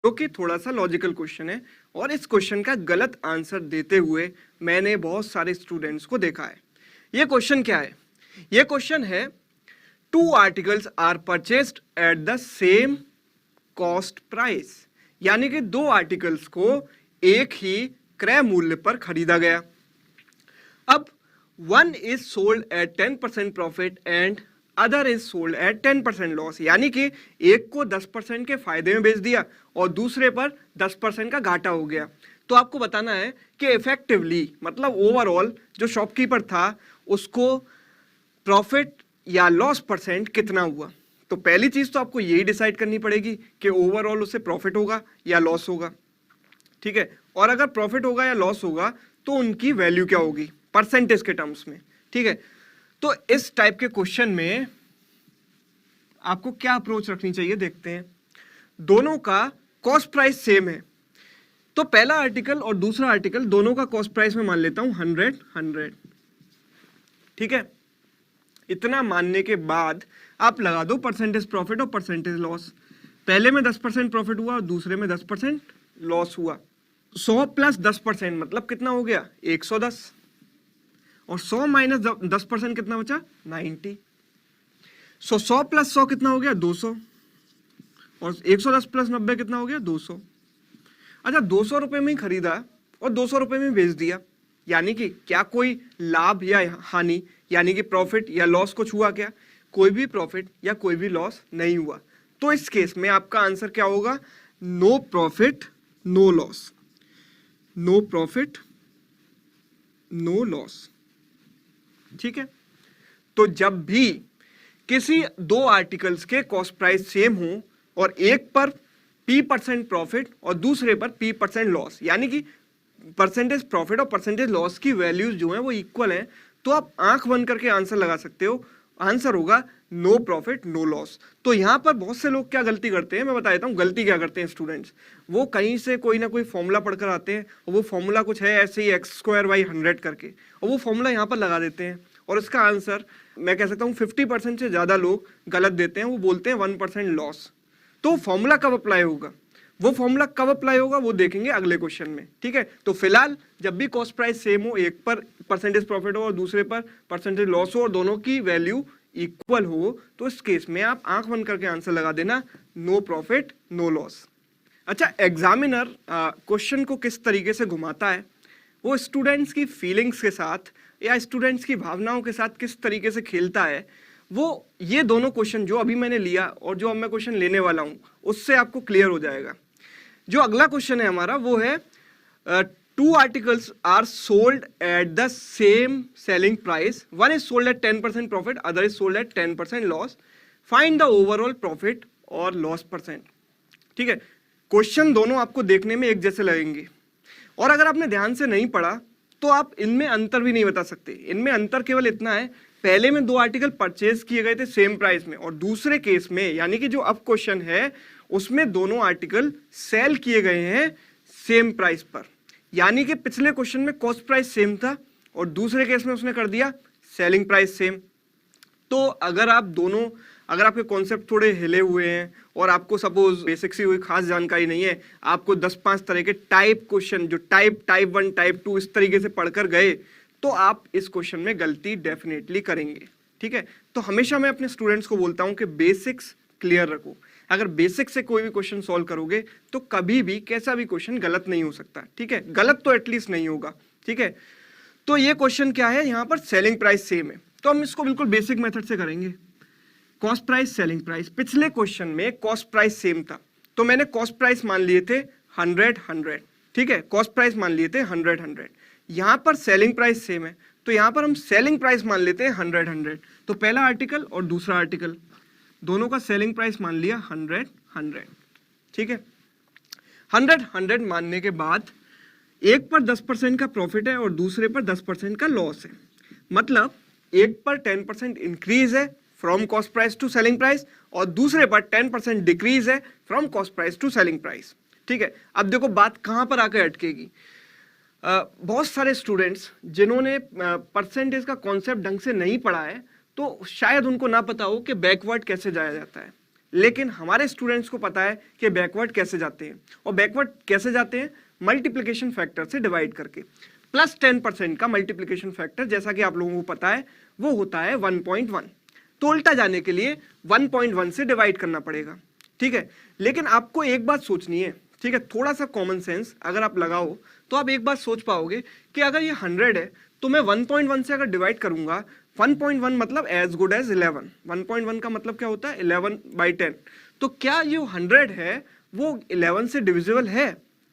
जो कि थोड़ा सा लॉजिकल क्वेश्चन है, और इस क्वेश्चन का गलत आंसर देते हुए मैंने बहुत सारे स्टूडेंट्स को देखा है। ये क्वेश्चन क्या है? ये क्वेश्चन है, two articles are purchased at the same cost price, यानी कि दो आर्टिकल्स को एक ही क्रय मूल्य पर खरीदा गया। अब one is sold at 10% profit and other is sold at 10% loss, यानी कि एक को 10% के फायदे में बेच दिया और दूसरे पर 10% का घाटा हो गया। तो आपको बताना है कि इफेक्टिवली, मतलब ओवरऑल जो शॉपकीपर था उसको प्रॉफिट या लॉस परसेंट कितना हुआ। तो पहली चीज तो आपको यही डिसाइड करनी पड़ेगी कि ओवरऑल उसे प्रॉफिट होगा या लॉस होगा, ठीक है। और अगर प्रॉफिट होगा या लॉस होगा तो उनकी वैल्यू क्या होगी परसेंटेज के टर्म्स में, ठीक है। तो इस टाइप के क्वेश्चन में आपको क्या अप्रोच रखनी चाहिए, देखते हैं। दोनों का कॉस्ट प्राइस सेम है, तो पहला आर्टिकल और दूसरा आर्टिकल दोनों का कॉस्ट प्राइस में मान लेता हूं 100, ठीक है। इतना मानने के बाद आप लगा दो परसेंटेज प्रॉफिट और परसेंटेज लॉस। पहले में 10% प्रॉफिट हुआ और दूसरे में 10% लॉस हुआ। 100 प्लस 10% मतलब कितना हो गया 110, और 100 माइनस 10% कितना बचा 90। 100 प्लस 100 कितना हो गया 200, और 110 प्लस 90 कितना हो गया 200। अच्छा, 200 रुपए में ही खरीदा और 200 रुपए में बेच दिया, यानी कि क्या कोई लाभ या हानि, यानी कि प्रॉफिट या लॉस कुछ हुआ क्या? कोई भी प्रॉफिट या कोई भी लॉस नहीं हुआ। तो इस केस में आपका आंसर क्या होगा? No profit no loss, no profit no loss, ठीक है। तो जब भी किसी दो आर्टिकल्स के कॉस्ट प्राइस सेम हो और एक पर P% प्रॉफिट और दूसरे पर P% लॉस, यानी कि परसेंटेज प्रॉफिट और परसेंटेज लॉस की वैल्यूज जो है वो इक्वल हैं, तो आप आंख बंद करके आंसर लगा सकते हो। आंसर होगा नो प्रॉफिट नो लॉस। तो यहां पर बहुत से लोग क्या गलती करते हैं, मैं बता देता हूं गलती क्या करते हैं स्टूडेंट्स। वो कहीं से कोई ना कोई फॉर्मूला पढ़कर आते हैं और वो फॉर्मूला कुछ है ऐसे ही x² / 100 करके, और वो फॉर्मूला यहां पर लगा देते हैं, और इसका आंसर मैं कह सकता हूं 50% से ज्यादा लोग गलत देते हैं। वो बोलते हैं 1% लॉस। तो फॉर्मूला कब अप्लाई होगा, वो फॉर्मूला कब अप्लाई होगा वो देखेंगे अगले क्वेश्चन में, ठीक है। तो फिलहाल जब भी कॉस्ट प्राइस सेम हो, एक पर परसेंटेज प्रॉफिट हो और दूसरे पर परसेंटेज लॉस हो और दोनों की वैल्यू इक्वल हो, तो इस केस में आप आंख बंद करके आंसर लगा देना नो प्रॉफिट नो लॉस। अच्छा, एग्जामिनर क्वेश्चन को किस तरीके से घुमाता है, वो स्टूडेंट्स की फीलिंग्स के साथ या स्टूडेंट्स की भावनाओं के साथ किस तरीके से खेलता है, वो ये दोनों क्वेश्चन जो अभी मैंने लिया और जो अब मैं क्वेश्चन लेने वाला हूं उससे आपको क्लियर हो जाएगा। जो अगला क्वेश्चन है हमारा वो है, two articles are sold at the same selling price, one is sold at 10% profit, other is sold at 10% loss, find the overall profit और लॉस परसेंट, ठीक है। क्वेश्चन दोनों आपको देखने में एक जैसे लगेंगे, और अगर आपने ध्यान से नहीं पढ़ा तो आप इनमें अंतर भी नहीं बता सकते। इनमें अंतर केवल इतना है, पहले में दो आर्टिकल परचेज किए गए थे सेम प्राइस में, और दूसरे केस में यानी कि जो अब क्वेश्चन है उसमें दोनों आर्टिकल सेल किए गए हैं सेम प्राइस पर, यानी कि पिछले क्वेश्चन में कॉस्ट प्राइस सेम था और दूसरे केस में उसने कर दिया सेलिंग प्राइस सेम। तो अगर आपके कॉन्सेप्ट थोड़े हिले हुए हैं और आपको सपोज बेसिक सी कोई खास जानकारी नहीं है, आपको 10-5 तरह के टाइप क्वेश्चन जो टाइप 1 टाइप 2 इस तरीके से पढ़कर गए, तो आप इस क्वेश्चन में गलती डेफिनेटली करेंगे, ठीक है। तो हमेशा मैं अपने स्टूडेंट्स को बोलता हूं कि बेसिक्स क्लियर रखो। अगर बेसिक से कोई भी क्वेश्चन सॉल्व करोगे तो कभी भी कैसा भी क्वेश्चन गलत नहीं हो सकता, ठीक है, गलत तो एटलीस्ट नहीं होगा, ठीक है। तो ये क्वेश्चन क्या है, यहां पर सेलिंग प्राइस सेम है, तो हम इसको बिल्कुल बेसिक मेथड से करेंगे। कॉस्ट प्राइस सेलिंग प्राइस, पिछले क्वेश्चन में कॉस्ट प्राइस सेम था तो मैंने कॉस्ट प्राइस मान लिए थे 100, ठीक है, कॉस्ट प्राइस मान लिए थे 100। यहां पर सेलिंग प्राइस सेम है तो यहां पर हम सेलिंग प्राइस मान लेते हैं 100। तो पहला आर्टिकल और दूसरा आर्टिकल दोनों का सेलिंग प्राइस मान लिया 100, ठीक है। 100 मानने के बाद एक पर 10% का प्रॉफिट है और दूसरे पर 10% का लॉस है, मतलब एक पर 10% इंक्रीज है from cost price to selling price और दूसरे पर 10% डिक्रीज है from cost price to selling price, ठीक है। अब देखो बात कहां पर आकर अटकेगी। बहुत सारे स्टूडेंट्स जिन्होंने परसेंटेज का कॉन्सेप्ट ढंग से नहीं पढ़ा है तो शायद उनको ना पता हो कि बैकवर्ड कैसे जाया जाता है। लेकिन हमारे स्टूडेंट्स को पता है कि बैकवर्ड कैसे जाते हैं, और बैकवर्ड कैसे जाते हैं, मल्टीप्लिकेशन फैक्टर से डिवाइड करके। प्लस 10% का मल्टीप्लिकेशन फैक्टर जैसा कि आप लोगों को पता है वो होता है 1.1, तो उल्टा जाने के लिए 1.1 से डिवाइड करना पड़ेगा, ठीक है। लेकिन आपको एक बात सोचनी है, ठीक है, थोड़ा सा कॉमन सेंस अगर आप लगाओ तो आप एक बात सोच पाओगे कि अगर ये 100 है तो मैं 1.1 से अगर डिवाइड करूंगा, 1.1 मतलब एज गुड एज 11, 1.1 का मतलब क्या होता है 11/10, तो क्या ये 100 है वो 11 से डिविजिबल है,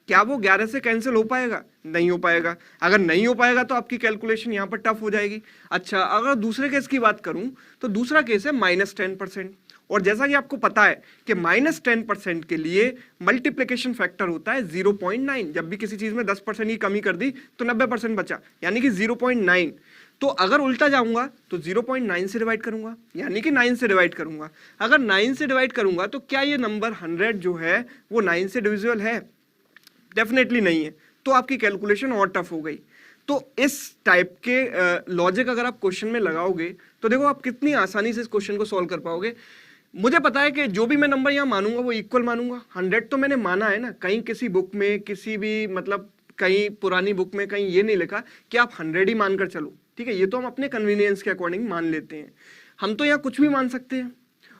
क्या वो 11 से कैंसिल हो पाएगा, नहीं हो पाएगा। अगर नहीं हो पाएगा तो आपकी कैलकुलेशन यहाँ पर टफ हो जाएगी। अच्छा, अगर दूसरे केस की बात करूं तो दूसरा केस है -10%, और जैसा कि आपको पता है कि -10% के लिए मल्टीप्लिकेशन फैक्टर होता है 0.9, जब भी किसी चीज में 10% की कमी कर दी तो 90% बचा, यानी कि 0.9। तो अगर उल्टा जाऊंगा तो 0.9 से डिवाइड करूंगा, यानी कि 9 से डिवाइड करूंगा। अगर 9 से डिवाइड करूंगा तो क्या ये नंबर 100 जो है वो 9 से डिविजिबल है, डेफिनेटली नहीं है, तो आपकी कैलकुलेशन और टफ हो गई। तो इस टाइप के लॉजिक अगर आप क्वेश्चन में लगाओगे तो देखो आप कितनी आसानी से इस क्वेश्चन को सॉल्व कर पाओगे। मुझे पता है कि जो भी मैं नंबर यहाँ मानूंगा वो इक्वल मानूंगा, 100 तो मैंने माना है ना, कहीं किसी बुक में, किसी भी मतलब कहीं पुरानी बुक में कहीं ये नहीं लिखा कि आप 100 ही मानकर चलो, ठीक है, ये तो हम अपने कन्वीनियंस के अकॉर्डिंग मान लेते हैं। हम तो यहाँ कुछ भी मान सकते हैं,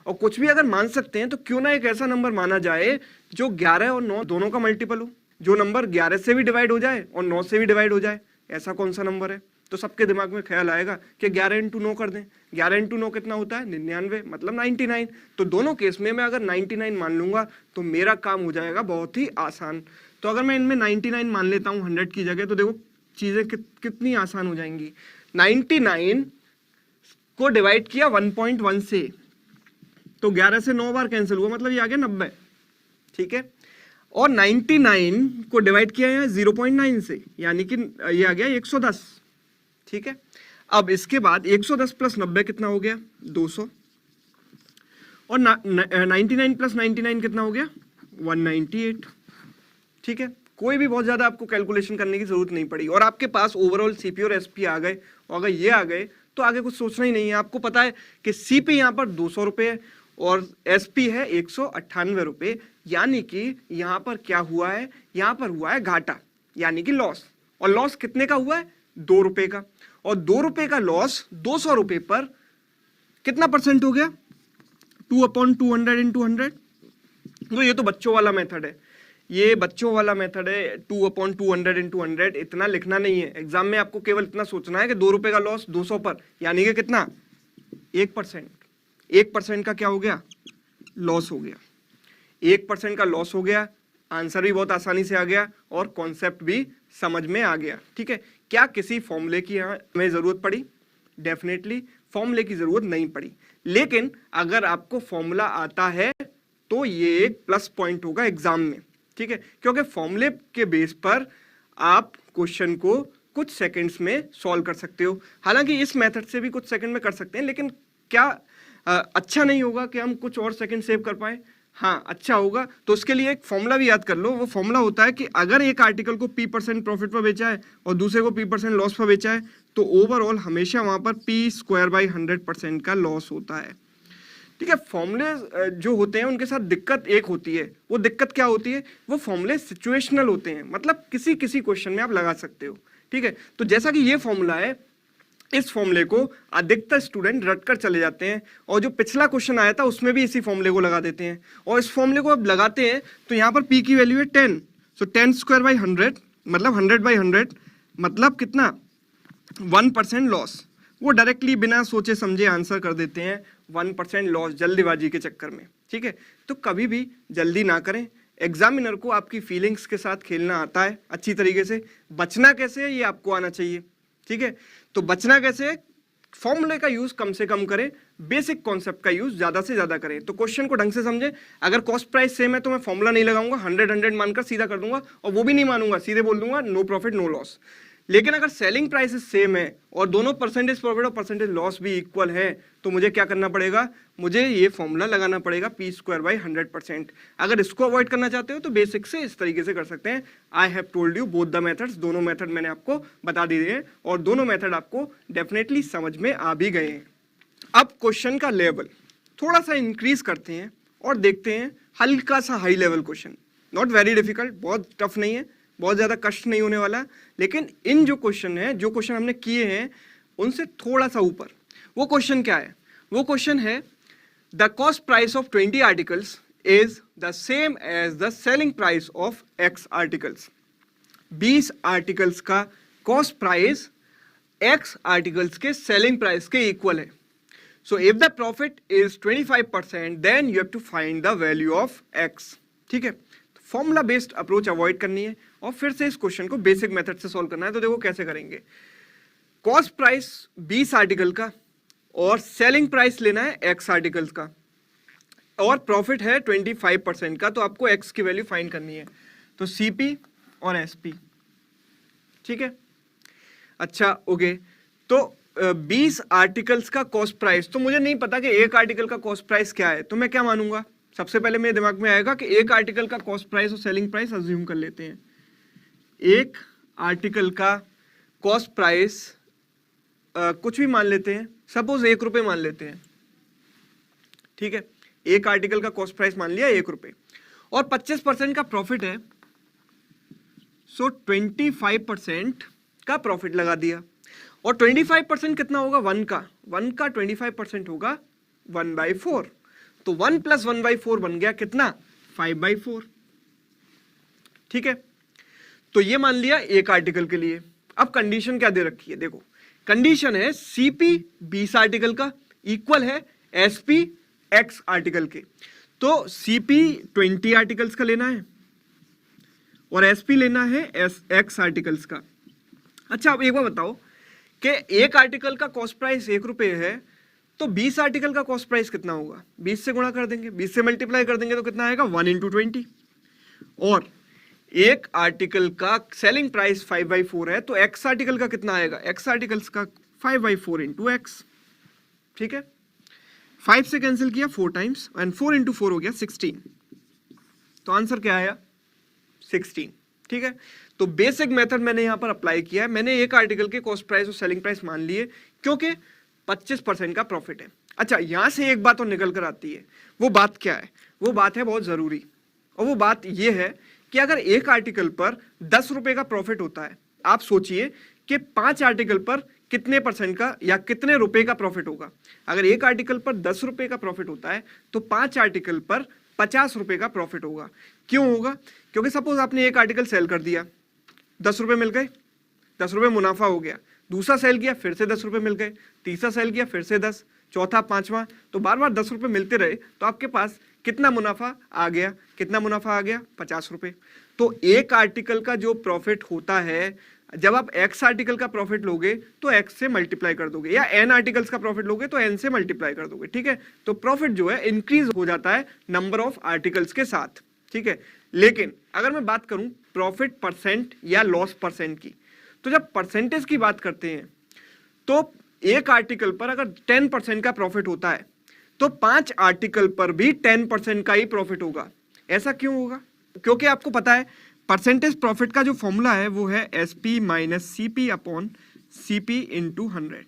और कुछ भी अगर मान सकते हैं तो क्यों ना एक ऐसा नंबर माना जाए जो 11 और 9 दोनों का मल्टीपल हो, जो नंबर 11 से भी डिवाइड हो जाए और 9 से भी डिवाइड हो जाए। ऐसा कौन सा नंबर है, तो सबके दिमाग में ख्याल आएगा कि 11 इंटू 9 कर दें। 11 इंटू 9 कितना होता है 99, मतलब 99। तो दोनों केस में मैं अगर 99 मान लूंगा तो मेरा काम हो जाएगा बहुत ही आसान। तो अगर मैं इनमें 99 मान लेता हूँ 100 की जगह, तो देखो चीजें कितनी आसान हो जाएंगी। 99 को डिवाइड किया 1.1 से, तो 11 से 9 बार कैंसिल हुआ, मतलब ये आ गया 90, ठीक है। और 99 को डिवाइड किया है 0.9 से, यानी कि ये आ गया 110, ठीक है। अब इसके बाद 110 प्लस 90 कितना हो गया 200, और 99 प्लस 99 कितना हो गया 198, ठीक है। कोई भी बहुत ज्यादा आपको कैलकुलेशन करने की जरूरत नहीं पड़ी, और आपके पास ओवरऑल सीपी और एसपी आ गए, और अगर ये आ गए तो आगे कुछ सोचना ही नहीं है। आपको पता है कि सीपी यहाँ पर 200 रुपये है और एसपी है 198 रुपये, यानी कि यहाँ पर क्या हुआ है, यहाँ पर हुआ है घाटा, यानी कि लॉस। और लॉस कितने का हुआ है 2 रुपए का, और 2 रुपए का लॉस 200 रुपए पर कितना परसेंट हो गया 2/200 इंटू 100। तो ये तो बच्चों वाला मेथड है, ये बच्चों वाला मेथड है 2/200 इंटू 100। इतना लिखना नहीं है एग्जाम में, आपको केवल इतना सोचना है कि 2 रुपए का लॉस 200 पर, यानी कि कितना 1%। 1% का क्या हो गया लॉस हो गया, 1% का लॉस हो गया। आंसर भी बहुत आसानी से आ गया और कॉन्सेप्ट भी समझ में आ गया, ठीक है। क्या किसी फॉर्मूले की यहाँ हमें जरूरत पड़ी, डेफिनेटली फॉर्मूले की जरूरत नहीं पड़ी, लेकिन अगर आपको फॉर्मूला आता है तो ये एक प्लस पॉइंट होगा एग्जाम में, ठीक है, क्योंकि फॉर्मूले के बेस पर आप क्वेश्चन को कुछ सेकंड्स में सॉल्व कर सकते हो। हालांकि इस मेथड से भी कुछ सेकंड में कर सकते हैं, लेकिन क्या अच्छा नहीं होगा कि हम कुछ और सेकंड सेव कर पाए? हाँ, अच्छा होगा। तो उसके लिए एक फॉर्मूला भी याद कर लो। वो फॉर्मूला होता है कि अगर एक आर्टिकल को P% प्रॉफिट पर बेचा है और दूसरे को P% लॉस पर बेचा है, तो ओवरऑल हमेशा वहां पर P²/100% का लॉस होता है, ठीक है। फॉर्मूले जो होते हैं उनके साथ दिक्कत एक होती है, वो दिक्कत क्या होती है, वो फॉर्मूले सिचुएशनल होते हैं, मतलब किसी किसी क्वेश्चन में आप लगा सकते हो, ठीक है। तो जैसा कि ये फॉर्मूला है, इस फॉर्मूले को अधिकतर स्टूडेंट रट कर चले जाते हैं, और जो पिछला क्वेश्चन आया था उसमें भी इसी फॉर्मूले को लगा देते हैं, और इस फॉर्मूले को अब लगाते हैं तो यहाँ पर P की वैल्यू है 10, सो 10²/100 मतलब 100/100 मतलब कितना 1% लॉस। वो डायरेक्टली बिना सोचे समझे आंसर कर देते हैं 1% लॉस, जल्दीबाजी के चक्कर में, ठीक है। तो कभी भी जल्दी ना करें। एग्जामिनर को आपकी फीलिंग्स के साथ खेलना आता है अच्छी तरीके से, बचना कैसे है ये आपको आना चाहिए, ठीक है। तो बचना कैसे, फॉर्मूले का यूज कम से कम करें, बेसिक कॉन्सेप्ट का यूज ज्यादा से ज्यादा करें। तो क्वेश्चन को ढंग से समझे। अगर कॉस्ट प्राइस सेम है तो मैं फॉर्मूला नहीं लगाऊंगा, 100 मानकर सीधा कर दूंगा, और वो भी नहीं मानूंगा, सीधे बोल दूंगा नो प्रॉफिट नो लॉस। लेकिन अगर सेलिंग प्राइसेस सेम है और दोनों परसेंटेज प्रॉफिट और परसेंटेज लॉस भी इक्वल है, तो मुझे क्या करना पड़ेगा, मुझे ये फॉर्मूला लगाना पड़ेगा P²/100%। अगर इसको अवॉइड करना चाहते हो तो बेसिक से इस तरीके से कर सकते हैं। I have told you both the methods, दोनों मेथड मैंने आपको बता दिए हैं, और दोनों मेथड आपको डेफिनेटली समझ में आ भी गए हैं। अब क्वेश्चन का लेवल थोड़ा सा इंक्रीज करते हैं और देखते हैं हल्का सा high level question, not very difficult, बहुत टफ नहीं है, बहुत ज़्यादा कष्ट नहीं होने वाला, लेकिन इन जो क्वेश्चन है, जो क्वेश्चन हमने किए हैं उनसे थोड़ा सा ऊपर। वो क्वेश्चन क्या है? वो क्वेश्चन है the cost price of 20 articles is the same as the selling price of X articles. 20 articles का कॉस्ट प्राइस एक्स आर्टिकल्स के सेलिंग प्राइस के इक्वल है। So if the profit is 25% then you have to find the value of X. ठीक है, formula based approach avoid करनी है और फिर से इस क्वेश्चन को बेसिक मेथड से सॉल्व करना है। तो देखो कैसे करेंगे। कॉस्ट प्राइस 20 आर्टिकल का और सेलिंग प्राइस लेना है एक्स आर्टिकल्स का और प्रॉफिट है 25% का, तो आपको एक्स की वैल्यू फाइंड करनी है। तो सीपी और एसपी, ठीक है। अच्छा ओके, तो 20 आर्टिकल्स का कॉस्ट प्राइस, तो मुझे नहीं पता कि एक आर्टिकल का कॉस्ट प्राइस क्या है, तो मैं क्या मानूंगा? सबसे पहले मेरे दिमाग में आएगा कि एक आर्टिकल का कॉस्ट प्राइस और सेलिंग प्राइस अज्यूम कर लेते हैं। एक आर्टिकल का कॉस्ट प्राइस कुछ भी मान लेते हैं, सपोज 1 रुपये मान लेते हैं, ठीक है। एक आर्टिकल का कॉस्ट प्राइस मान लिया 1 रुपये और 25% का प्रॉफिट है, सो 25% का प्रॉफिट लगा दिया। और 25% कितना होगा? 1 का 25% होगा 1/4, तो 1 + 1/4 बन गया कितना? 5/4, ठीक है। तो ये मान लिया एक आर्टिकल के लिए। अब कंडीशन क्या दे रखी है? देखो कंडीशन है सीपी 20 आर्टिकल का इक्वल है एसपी एक्स आर्टिकल के। तो सीपी 20 आर्टिकल्स का लेना है और एसपी लेना है एक्स आर्टिकल्स का। अच्छा अब एक बार बताओ कि एक आर्टिकल का कॉस्ट प्राइस 1 रुपये है, तो 20 आर्टिकल का कॉस्ट प्राइस कितना होगा? 20 से गुणा कर देंगे, 20 से मल्टीप्लाई कर देंगे तो कितना आएगा? 1 × 20। और एक आर्टिकल का सेलिंग प्राइस 5/4 है, तो एक्स आर्टिकल का कितना आएगा? एक्स आर्टिकल्स का 5/4 × x, ठीक है। 5 से कैंसिल किया 4 टाइम्स एंड 4 × 4 हो गया 16। तो आंसर क्या आया? 16, ठीक है। तो बेसिक मेथड मैंने यहां पर अप्लाई किया है। मैंने एक आर्टिकल के कॉस्ट प्राइस और सेलिंग प्राइस मान लिए क्योंकि 25% का प्रॉफिट है। अच्छा यहां से एक बात और निकल कर आती है, वो बात क्या है? वो बात है बहुत जरूरी, और वो बात ये है कि अगर एक आर्टिकल पर 10 रुपए का प्रॉफिट होता है, आप सोचिए कि 5 आर्टिकल पर कितने % का या कितने रुपए का प्रॉफिट होगा। अगर एक आर्टिकल पर 10 रुपए का प्रॉफिट होता है तो 5 आर्टिकल पर 50 रुपए का प्रॉफिट होगा। क्यों होगा? क्योंकि सपोज आपने एक आर्टिकल सेल कर दिया, 10 रुपए मिल गए, 10 रुपए मुनाफा हो गया। दूसरा सेल किया, फिर से 10 रुपए मिल गए। तीसरा सेल किया, फिर से 10, चौथा, पांचवा, तो बार बार 10 रुपए मिलते रहे, तो आपके पास कितना मुनाफा आ गया? कितना मुनाफा आ गया? 50 रुपए। तो एक आर्टिकल का जो प्रॉफिट होता है, जब आप एक्स आर्टिकल का प्रॉफिट लोगे तो एक्स से मल्टीप्लाई कर दोगे, या एन आर्टिकल्स का प्रॉफिट लोगे तो एन से मल्टीप्लाई कर दोगे, ठीक है। तो प्रॉफिट जो है इंक्रीज हो जाता है नंबर ऑफ आर्टिकल्स के साथ, ठीक है। लेकिन अगर मैं बात करूं प्रॉफिट % या लॉस % की, तो जब परसेंटेज की बात करते हैं तो एक आर्टिकल पर अगर 10% का प्रॉफिट होता है तो 5 आर्टिकल पर भी 10% का ही प्रॉफिट होगा। ऐसा क्यों होगा? क्योंकि आपको पता है परसेंटेज प्रॉफिट का जो फॉर्मूला है वो है SP - CP/CP × 100,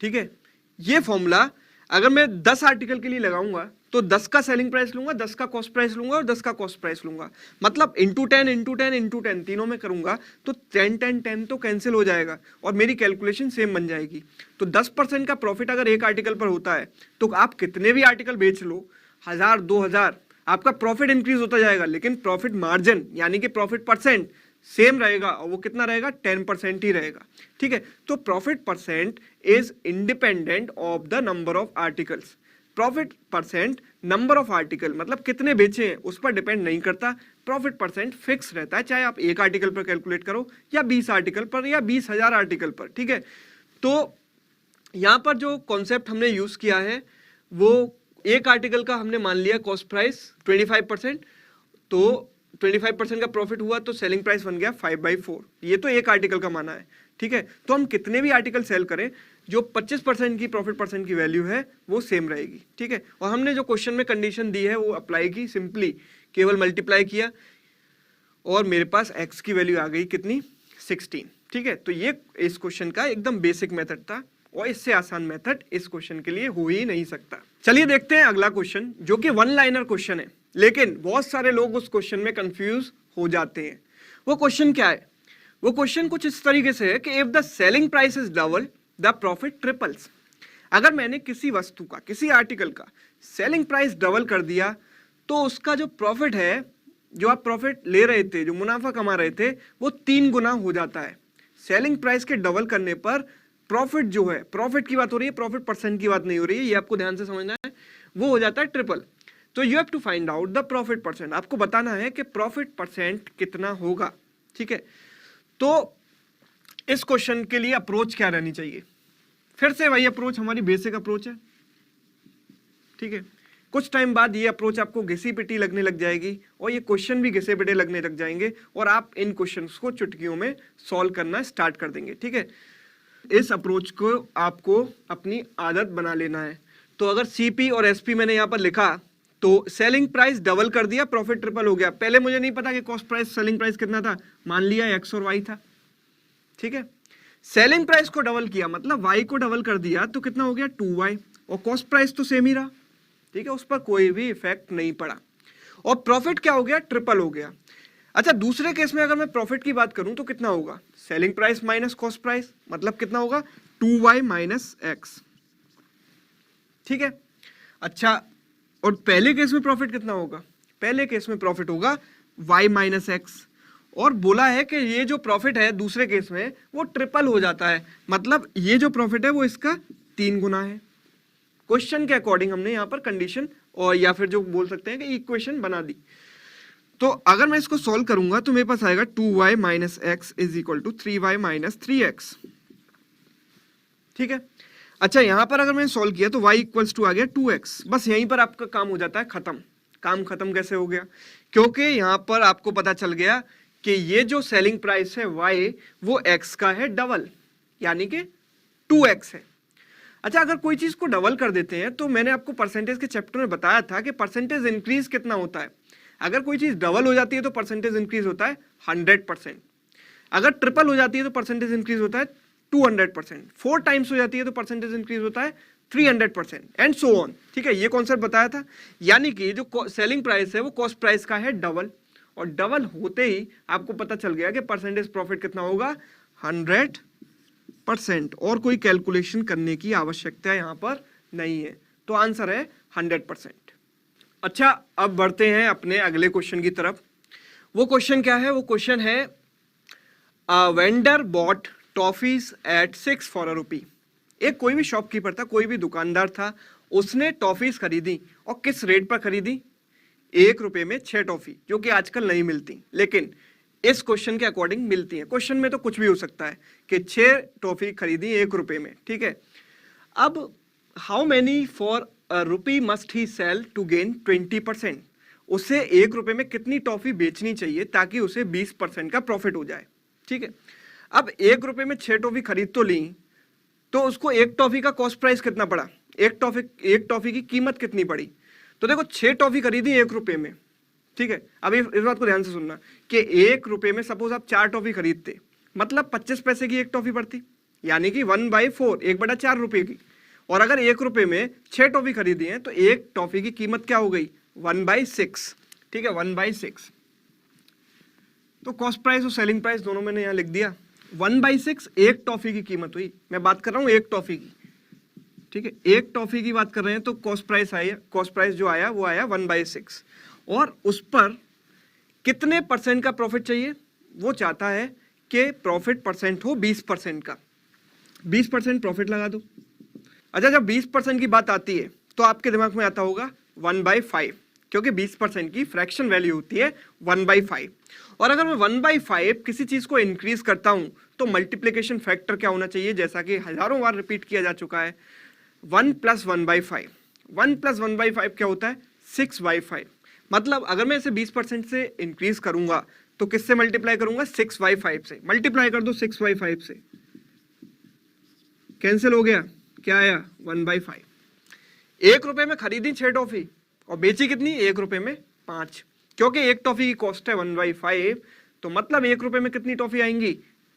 ठीक है। ये फॉर्मूला अगर मैं 10 आर्टिकल के लिए लगाऊंगा तो 10 का सेलिंग प्राइस लूंगा, 10 का कॉस्ट प्राइस लूंगा और 10 का कॉस्ट प्राइस लूंगा, मतलब × 10 × 10 × 10 तीनों में करूंगा तो 10 10 10 तो कैंसिल हो जाएगा और मेरी कैलकुलेशन सेम बन जाएगी। तो 10% का प्रॉफिट अगर एक आर्टिकल पर होता है तो आप कितने भी आर्टिकल बेच लो, 1000 2000, आपका प्रॉफिट इंक्रीज होता जाएगा, लेकिन प्रॉफिट मार्जिन यानी कि प्रॉफिट % सेम रहेगा, और वो कितना रहेगा? 10% ही रहेगा, ठीक है। तो profit % is independent of the number of articles. Profit % number of article मतलब कितने बेचे हैं उस पर डिपेंड नहीं करता। प्रॉफिट % फिक्स रहता है, चाहे आप एक आर्टिकल पर कैलकुलेट करो या 20 आर्टिकल पर या 20,000 आर्टिकल पर, ठीक है। तो यहां पर जो कॉन्सेप्ट हमने यूज किया है वो एक आर्टिकल का हमने मान लिया कॉस्ट प्राइस 25%, तो 25% का प्रॉफिट हुआ तो सेलिंग प्राइस बन गया 5/4। ये तो एक आर्टिकल का माना है, ठीक है। तो हम कितने भी आर्टिकल सेल करें, जो 25% की प्रॉफिट % की वैल्यू है वो सेम रहेगी, ठीक है। और हमने जो क्वेश्चन में कंडीशन दी है वो अप्लाई की, सिंपली केवल मल्टीप्लाई किया और मेरे पास x की वैल्यू आ गई कितनी? 16, ठीक है। तो ये इस क्वेश्चन का एकदम बेसिक मेथड था। और इससे आसान मेथड इस क्वेश्चन के लिए हो ही नहीं सकता। चलिए देखते हैं अगला क्वेश्चन, जो कि वन लाइनर क्वेश्चन है, लेकिन बहुत सारे लोग उस क्वेश्चन में कंफ्यूज हो जाते हैं। वो क्वेश्चन क्या है? वो क्वेश्चन कुछ इस तरीके से है कि if the selling price is double the profit triples. अगर मैंने किसी वस्तु का, किसी आर्टिकल का सेलिंग प्राइस डबल कर दिया तो उसका जो प्रॉफिट है, जो आप प्रॉफिट ले रहे थे, जो मुनाफा कमा रहे थे, वो 3 गुना हो जाता है। सेलिंग प्राइस के डबल करने पर प्रॉफिट जो है, प्रॉफिट की बात हो रही है, प्रॉफिट परसेंट की बात नहीं हो रही है, ये आपको ध्यान से समझना है, वो हो जाता है ट्रिपल। तो you have to find out the profit percent. आपको बताना है कि प्रॉफिट परसेंट कितना होगा, ठीक है। तो इस क्वेश्चन के लिए अप्रोच क्या रहनी चाहिए? फिर से वही अप्रोच, हमारी बेसिक अप्रोच है, ठीक है। कुछ टाइम बाद ये अप्रोच आपको घिसी पिटी लगने लग जाएगी और ये क्वेश्चन भी घिसे पिटे लगने लग जाएंगे और आप इन क्वेश्चंस को चुटकियों में सॉल्व करना स्टार्ट कर देंगे, ठीक है। इस अप्रोच को आपको अपनी आदत बना लेना है। तो अगर सीपी और एसपी मैंने यहाँ पर लिखा तो सेलिंग प्राइस डबल कर दिया, प्रॉफिट ट्रिपल हो गया। पहले मुझे नहीं पता कि कॉस्ट प्राइस सेलिंग प्राइस कितना था, मान लिया एक्स और वाई था, ठीक है। सेलिंग प्राइस को डबल किया मतलब वाई को डबल कर दिया तो कितना हो गया 2y, और कॉस्ट प्राइस तो सेम ही रहा, ठीक है, उस पर कोई भी इफेक्ट नहीं पड़ा। और प्रॉफिट क्या हो गया, ट्रिपल हो गया। अच्छा, दूसरे केस में अगर मैं प्रॉफिट की बात करूं तो कितना होगा, selling price minus cost price, मतलब कितना होगा 2y माइनस एक्स, ठीक है। अच्छा, और पहले केस में प्रॉफिट कितना होगा, पहले केस में प्रॉफिट होगा y माइनस एक्स। और बोला है कि ये जो प्रॉफिट है दूसरे केस में वो ट्रिपल हो जाता है, मतलब ये जो प्रॉफिट है वो इसका 3 गुना है। क्वेश्चन के अकॉर्डिंग हमने यहाँ पर कंडीशन और या फिर जो बोल सकते हैं कि इक्वेशन बना दी। तो अगर मैं इसको सॉल्व करूंगा तो मेरे पास आएगा 2y minus X is equal to 3y minus 3x, ठीक है। अच्छा, यहां पर अगर मैंने सॉल्व किया तो y इक्वल्स टू आ गया 2x। बस यहीं पर आपका काम हो जाता है खत्म। काम खत्म कैसे हो गया, क्योंकि यहां पर आपको पता चल गया कि ये जो सेलिंग प्राइस है y वो x का है डबल, यानी कि 2x है। अच्छा, अगर कोई चीज को डबल कर देते हैं तो मैंने आपको परसेंटेज के चैप्टर में बताया था कि परसेंटेज इंक्रीज कितना होता है। अगर कोई चीज डबल हो जाती है तो परसेंटेज इंक्रीज होता है 100%, अगर ट्रिपल हो जाती है तो परसेंटेज इंक्रीज होता है 200%, 4 टाइम्स हो जाती है तो परसेंटेज इंक्रीज होता है 300% एंड सो ऑन, ठीक है। ये कॉन्सेप्ट बताया था, यानी कि जो सेलिंग प्राइस है वो कॉस्ट प्राइस का है डबल, और डबल होते ही आपको पता चल गया कि परसेंटेज प्रॉफिट कितना होगा 100%, और कोई कैलकुलेशन करने की आवश्यकता यहाँ पर नहीं है। तो आंसर है 100%। अच्छा, अब बढ़ते हैं अपने अगले क्वेश्चन की तरफ। वो क्वेश्चन क्या है, वो क्वेश्चन है vendor bought toffees at 6 for ₹1। एक कोई भी शॉपकीपर था, कोई भी दुकानदार था, उसने टॉफीज खरीदी, और किस रेट पर खरीदी, ₹1 में 6 टॉफी, जो कि आजकल नहीं मिलती, लेकिन इस क्वेश्चन के अकॉर्डिंग मिलती है। क्वेश्चन में तो कुछ भी हो सकता है कि 6 टॉफी खरीदी ₹1 में, ठीक है। अब how many for ₹1 must he sell to gain 20%। उसे ₹1 में कितनी टॉफी बेचनी चाहिए ताकि उसे 20% का प्रॉफिट हो जाए, ठीक है। अब ₹1 में 6 टॉफी खरीद तो ली, तो उसको एक टॉफी का कॉस्ट प्राइस कितना पड़ा, एक टॉफी की कीमत कितनी पड़ी। तो देखो 6 टॉफी खरीदी ₹1 में, ठीक है। अब इस बात को ध्यान से सुनना कि ₹1 में सपोज आप 4 टॉफी खरीदते, मतलब 25 पैसे की एक टॉफी पड़ती, यानी कि 1/4, 1/4 रुपए की। और अगर ₹1 में 6 टॉफी खरीदी है तो एक टॉफी की कीमत क्या हो गई 1/6, ठीक है, 1/6। तो कॉस्ट प्राइस और सेलिंग प्राइस दोनों मैंने यहाँ लिख दिया। 1/6 एक टॉफी की कीमत हुई, मैं बात कर रहा हूँ एक टॉफी की, ठीक है, एक टॉफी की बात कर रहे हैं। तो कॉस्ट प्राइस जो आया वो आया 1/6, और उस पर कितने % का प्रॉफिट चाहिए, वो चाहता है कि प्रॉफिट परसेंट हो 20% का, 20% प्रॉफिट लगा दो। अच्छा, जब 20% की बात आती है तो आपके दिमाग में आता होगा 1/5, क्योंकि 20% की फ्रैक्शन वैल्यू होती है 1/5। और अगर मैं 1/5 किसी चीज को इंक्रीज करता हूं तो मल्टीप्लिकेशन फैक्टर क्या होना चाहिए, जैसा कि हजारों बार रिपीट किया जा चुका है, 1 + 1/5। 1 + 1/5 क्या होता है 6/5। मतलब अगर मैं इसे 20% से इंक्रीज करूंगा तो किससे मल्टीप्लाई करूंगा 6/5 से। मल्टीप्लाई कर दो 6/5 से, कैंसिल हो गया, क्या आया 1/5। ₹1 में खरीदी 6 टॉफी और बेची कितनी, ₹1 में 5, क्योंकि एक टॉफी की कॉस्ट है 1/5, तो मतलब ₹1 में कितनी टॉफी आएंगी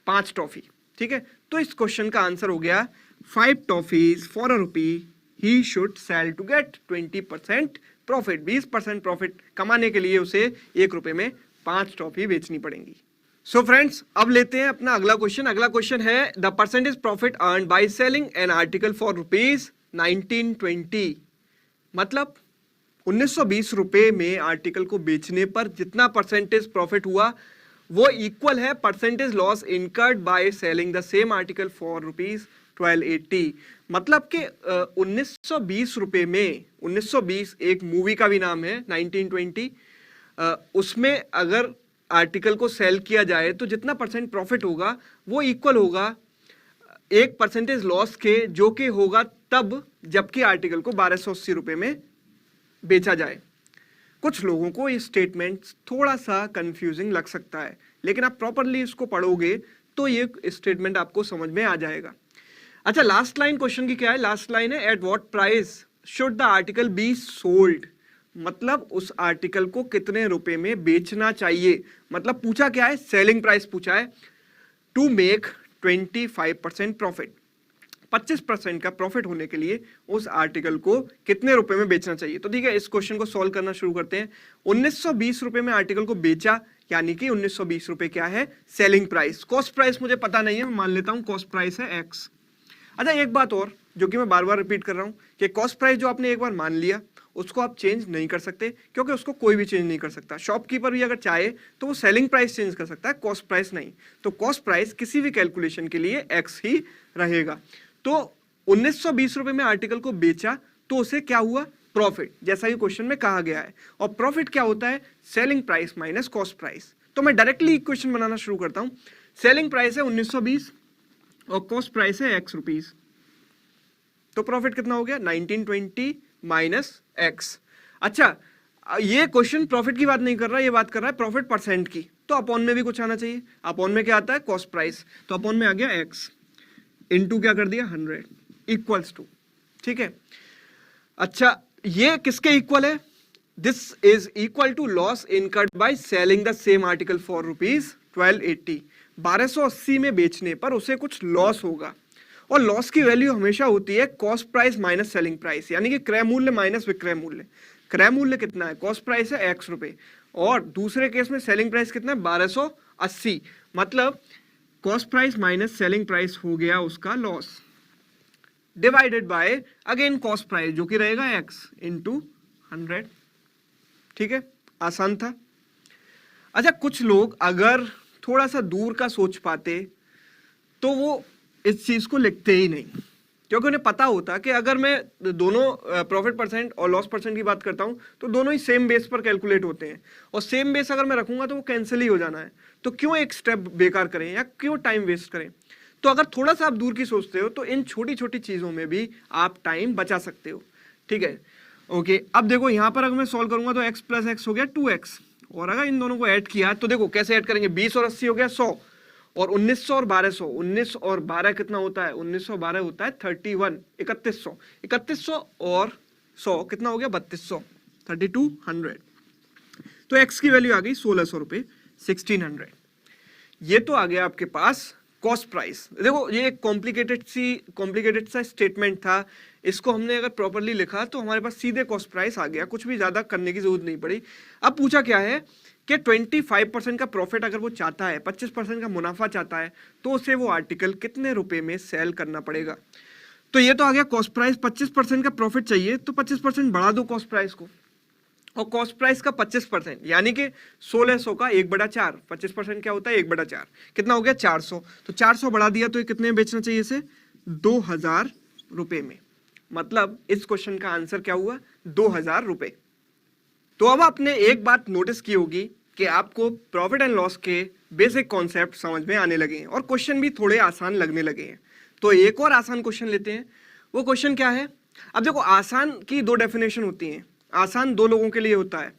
5 टॉफी, ठीक है। तो इस क्वेश्चन का आंसर हो गया 5 toffees for ₹1, he should sell to get 20% profit. 20% profit कमाने के लिए उसे ₹1 में 5 टॉफी बेचनी पड़ेंगी। सो फ्रेंड्स, अब लेते हैं अपना अगला क्वेश्चन। अगला क्वेश्चन है the percentage profit earn by selling an article for ₹1920। मतलब 1920 रुपए में आर्टिकल को बेचने पर जितना परसेंटेज प्रॉफिट हुआ वो इक्वल है percentage loss incurred by selling the same article for ₹1280। मतलब कि 1920 रुपए में, 1920 एक मूवी का भी नाम है 1920, उसमें अगर आर्टिकल को सेल किया जाए तो जितना परसेंट प्रॉफिट होगा वो इक्वल होगा एक परसेंटेज लॉस के, जो कि होगा तब जबकि आर्टिकल को 1280 रुपए में बेचा जाए। कुछ लोगों को ये स्टेटमेंट थोड़ा सा कंफ्यूजिंग लग सकता है, लेकिन आप प्रॉपरली इसको पढ़ोगे तो ये स्टेटमेंट आपको समझ में आ जाएगा। अच्छा, लास्ट लाइन क्वेश्चन की क्या है? लास्ट लाइन है at what price should the article be sold. मतलब उस आर्टिकल को कितने रुपए में बेचना चाहिए। मतलब पूछा क्या है? सेलिंग प्राइस पूछा है टू मेक 25% प्रॉफिट। 25% का प्रॉफिट होने के लिए उस आर्टिकल को कितने रुपए में बेचना चाहिए। तो ठीक है, इस क्वेश्चन को सॉल्व करना शुरू करते हैं। 1920 रुपए में आर्टिकल को बेचा, यानी कि 1920 रुपए क्या है? Selling price. कॉस्ट प्राइस मुझे पता नहीं है, मैं मान लेता हूं कॉस्ट प्राइस है X। अच्छा, एक बात और जो कि मैं बार बार रिपीट कर रहा हूं कि कॉस्ट प्राइस जो आपने एक बार मान लिया उसको आप चेंज नहीं कर सकते, क्योंकि उसको कोई भी चेंज नहीं कर सकता। शॉपकीपर भी अगर चाहे तो वो सेलिंग प्राइस चेंज कर सकता है, कॉस्ट प्राइस नहीं। तो कॉस्ट प्राइस किसी भी कैलकुलेशन के लिए X ही रहेगा। तो 1920 रुपए में आर्टिकल को बेचा तो उसे क्या हुआ? प्रॉफिट, जैसा कि क्वेश्चन में कहा गया है। और प्रॉफिट क्या होता है? Selling price minus cost price. तो मैं डायरेक्टली इक्वेशन बनाना शुरू करता हूं। सेलिंग प्राइस है 1920 और कॉस्ट प्राइस है X रुपीस, तो प्रॉफिट कितना हो गया? 1920 माइनस X। अच्छा, ये क्वेश्चन प्रॉफिट की बात नहीं कर रहा, ये बात कर रहा है प्रॉफिट परसेंट की। तो अपॉन में भी कुछ आना चाहिए। अपॉन में क्या आता है? Cost price. तो अपॉन में आ गया X इनटू क्या कर दिया? 100 इक्वल्स टू। ठीक है। अच्छा, ये किसके इक्वल है? This is equal to loss incurred by selling the same article for ₹1280। 1280 में बेचने पर उसे कुछ लॉस होगा, और लॉस की वैल्यू हमेशा होती है cost price minus selling price, यानी कि क्रय मूल्य माइनस विक्रय मूल्य। क्रय मूल्य कितना है? कॉस्ट प्राइस है X रुपए, और दूसरे केस में सेलिंग प्राइस कितना है? 1280। मतलब cost price minus selling price हो गया उसका loss, divided by again cost price जो कि रहेगा X इंटू 100। ठीक है, आसान था। अच्छा, कुछ लोग अगर थोड़ा सा दूर का सोच पाते तो वो इस चीज को लिखते ही नहीं, क्योंकि उन्हें पता होता कि अगर मैं दोनों प्रॉफिट परसेंट और लॉस परसेंट की बात करता हूं तो दोनों ही सेम बेस पर कैलकुलेट होते हैं, और सेम बेस अगर मैं रखूंगा तो वो कैंसिल ही हो जाना है। तो क्यों एक स्टेप बेकार करें या क्यों टाइम वेस्ट करें। तो अगर थोड़ा सा आप दूर की सोचते हो तो इन छोटी छोटी चीजों में भी आप टाइम बचा सकते हो। ठीक है, ओके। अब देखो यहाँ पर अगर मैं सॉल्व करूंगा तो x प्लस एक्स हो गया 2x, और अगर इन दोनों को ऐड किया तो देखो कैसे ऐड करेंगे। 20 और 80 हो गया 100, और 1900 और 1200, 19 और 12 कितना होता है? 1912 होता है 31, 3100। 3100 और 100 कितना हो गया? 3200, 3200। तो x की वैल्यू आ गई 1600 रुपए, 1600। ये तो आ गया आपके पास कॉस्ट प्राइस। देखो ये एक कॉम्प्लिकेटेड सा स्टेटमेंट था, इसको हमने अगर प्रॉपरली लिखा तो हमारे पास सीधे कॉस्ट प्राइस आ गया, कुछ भी ज्यादा करने की जरूरत नहीं पड़ी। अब पूछा क्या है कि 25% का प्रॉफिट अगर वो चाहता है, 25% का मुनाफा चाहता है, तो उसे वो आर्टिकल कितने रुपए में सेल करना पड़ेगा। तो ये तो आ गया कॉस्ट प्राइस। 25% का प्रॉफिट चाहिए तो 25% बढ़ा दो कॉस्ट प्राइस को, और कॉस्ट प्राइस का 25% यानी कि 1600 का 1/4। 25% क्या होता है? 1/4। कितना हो गया? 400। तो 400 बढ़ा दिया तो ये कितने में बेचना चाहिए इसे? 2000 रुपए में। मतलब इस क्वेश्चन का आंसर क्या हुआ? 2000 रुपए। तो अब आपने एक बात नोटिस की होगी कि आपको प्रॉफिट एंड लॉस के बेसिक कॉन्सेप्ट समझ में आने लगे हैं और क्वेश्चन भी थोड़े आसान लगने लगे हैं। तो एक और आसान क्वेश्चन लेते हैं। वो क्वेश्चन क्या है? अब देखो, आसान की दो डेफिनेशन होती हैं। आसान दो लोगों के लिए होता है,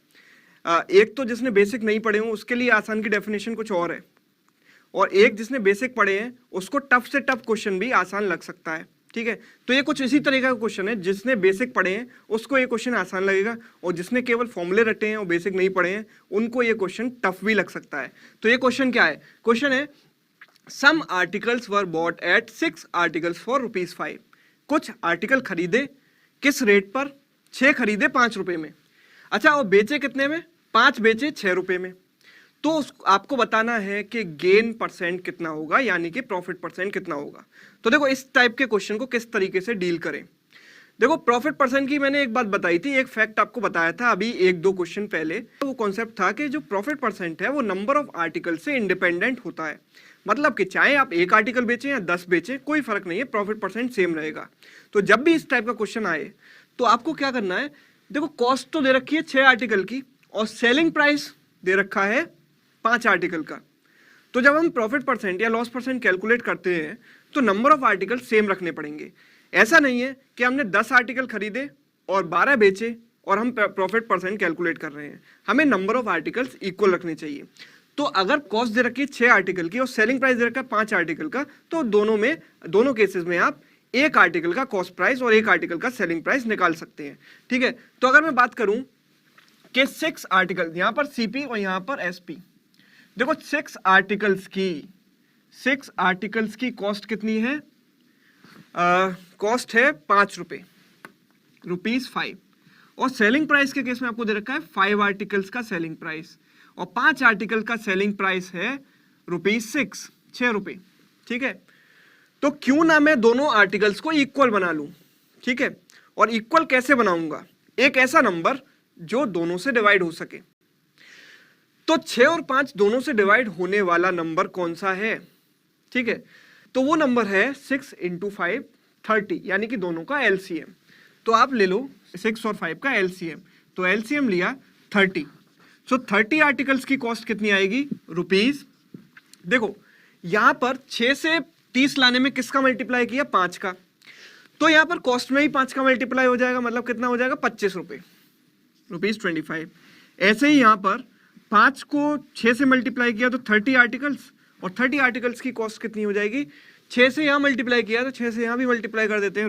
एक तो जिसने बेसिक नहीं पढ़े हो उसके लिए आसान की डेफिनेशन कुछ और है, और एक जिसने बेसिक पढ़े हैं उसको टफ से टफ क्वेश्चन भी आसान लग सकता है। ठीक है, तो ये कुछ इसी तरीके का क्वेश्चन है। जिसने बेसिक पढ़े हैं उसको ये क्वेश्चन आसान लगेगा, और जिसने केवल फॉर्मूले रटे हैं और बेसिक नहीं पढ़े हैं उनको ये क्वेश्चन टफ भी लग सकता है। तो ये क्वेश्चन क्या है? क्वेश्चन है some articles were bought at 6 articles for ₹5। कुछ आर्टिकल खरीदे किस रेट पर? 6 खरीदे 5 रुपए में। अच्छा, और बेचे कितने में? 5 बेचे 6 रुपए में। तो आपको बताना है कि गेन परसेंट कितना होगा, यानी कि प्रॉफिट परसेंट कितना होगा। तो देखो इस टाइप के क्वेश्चन को किस तरीके से डील करें। देखो प्रॉफिट परसेंट की मैंने एक बात बताई थी, एक फैक्ट आपको बताया था अभी 1-2 क्वेश्चन पहले। तो वो कॉन्सेप्ट था कि जो प्रॉफिट परसेंट है वो नंबर ऑफ आर्टिकल से इंडिपेंडेंट होता है। मतलब कि चाहे आप 1 आर्टिकल बेचें या 10 बेचें, कोई फर्क नहीं है, प्रॉफिट परसेंट सेम रहेगा। तो जब भी इस टाइप का क्वेश्चन आए तो आपको क्या करना है, देखो कॉस्ट तो दे रखी है 6 आर्टिकल की और सेलिंग प्राइस दे रखा है 5 आर्टिकल का। तो जब हम प्रॉफिट परसेंट या लॉस परसेंट कैलकुलेट करते हैं तो नंबर ऑफ आर्टिकल सेम रखने पड़ेंगे। ऐसा नहीं है कि हमने 10 आर्टिकल खरीदे और 12 बेचे और हम प्रॉफिट परसेंट कैलकुलेट कर रहे हैं। हमें नंबर ऑफ आर्टिकल्स इक्वल रखने चाहिए। तो अगर कॉस्ट दे रखी है 6 आर्टिकल की और सेलिंग प्राइस दे रखा है 5 आर्टिकल का, तो दोनों केसेस में आप 1 आर्टिकल का कॉस्ट प्राइस और 1 आर्टिकल का सेलिंग प्राइस निकाल सकते हैं। ठीक है, तो अगर मैं बात करूं कि 6 आर्टिकल, यहां पर सीपी और यहां पर एसपी, देखो 6 आर्टिकल्स की कॉस्ट कितनी है? कॉस्ट है 5 रुपए, ₹5। और सेलिंग प्राइस के केस में आपको दे रखा है 5 आर्टिकल्स का सेलिंग प्राइस और 5 आर्टिकल का सेलिंग प्राइस है ₹6 रुपए। ठीक है, तो क्यों ना मैं दोनों आर्टिकल्स को इक्वल बना लूं। ठीक है, और इक्वल कैसे बनाऊंगा? एक ऐसा नंबर जो दोनों से डिवाइड हो सके। तो 6 और 5 दोनों से डिवाइड होने वाला नंबर कौन सा है? ठीक है, तो वो नंबर है 6 × 5 30, यानी कि दोनों का एलसीएम। तो आप ले लो 6 और 5 का एलसीएम, तो एलसीएम लिया 30। सो 30 आर्टिकल्स की कॉस्ट कितनी आएगी? ₹। देखो यहां पर 6 से 30 लाने में किसका मल्टीप्लाई किया? 5 का। तो यहां पर कॉस्ट में ही 5 का मल्टीप्लाई हो जाएगा, मतलब कितना हो जाएगा? 25 रुपए, ₹25। ऐसे ही यहां पर 5 को 6 से मल्टीप्लाई किया तो 30 आर्टिकल्स, और 30 आर्टिकल्स की कॉस्ट कितनी हो जाएगी? 6 से यहां मल्टीप्लाई किया तो 6 से यहां भी मल्टीप्लाई कर देते हैं,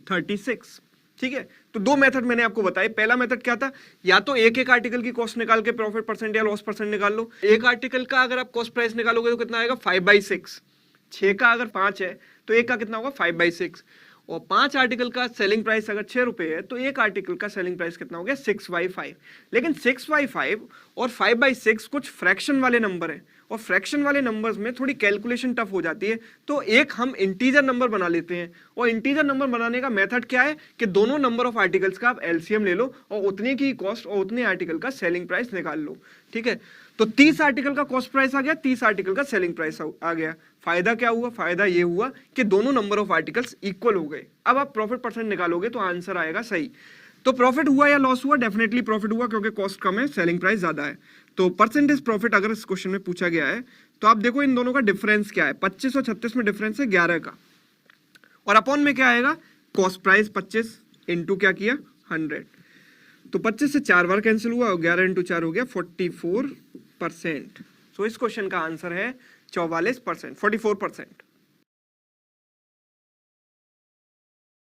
₹36। ठीक है, तो 2 मेथड मैंने आपको बताए। पहला मेथड क्या था? या तो एक आर्टिकल की कॉस्ट निकाल के प्रॉफिट परसेंट या लॉस परसेंट निकाल लो। एक आर्टिकल का अगर आप कॉस्ट प्राइस निकालोगे तो कितना आएगा? 5/6। 6 का अगर 5 है तो एक का कितना होगा? 5/6। और 5 आर्टिकल का सेलिंग प्राइस अगर 6 रुपए है तो एक आर्टिकल का सेलिंग प्राइस कितना हो गया? 6/5। लेकिन 6/5 और 5/6 कुछ फ्रैक्शन वाले नंबर है, और फ्रैक्शन वाले नंबर्स में थोड़ी कैलकुलेशन टफ हो जाती है। तो एक हम इंटीजर नंबर बना लेते हैं, और इंटीजर नंबर बनाने का मेथड क्या है कि दोनों नंबर ऑफ आर्टिकल्स का आप एलसीएम ले लो और उतने की कॉस्ट और उतने आर्टिकल का सेलिंग प्राइस निकाल लो। ठीक है, तो 30 आर्टिकल का कॉस्ट प्राइस आ गया, 30 आर्टिकल का सेलिंग प्राइस आ गया। फायदा क्या हुआ? फायदा ये हुआ कि दोनों नंबर ऑफ आर्टिकल्स इक्वल हो गए। अब आप प्रॉफिट परसेंट निकालोगे तो आंसर आएगा सही। तो प्रॉफिट हुआ या लॉस हुआ? डेफिनेटली प्रॉफिट हुआ, क्योंकि कॉस्ट कम है, सेलिंग प्राइस ज्यादा है। तो परसेंटेज प्रॉफिट अगर इस क्वेश्चन में पूछा गया है तो आप देखो इन दोनों का डिफरेंस क्या है। 25 और 36 में डिफरेंस है 11 का, और अपॉन में क्या आएगा? कॉस्ट प्राइस 25 इंटू क्या किया? 100। तो 25 से 4 बार कैंसिल हुआ और 11 × 4 हो गया 44%। सो इस क्वेश्चन का आंसर है 44%, 44%।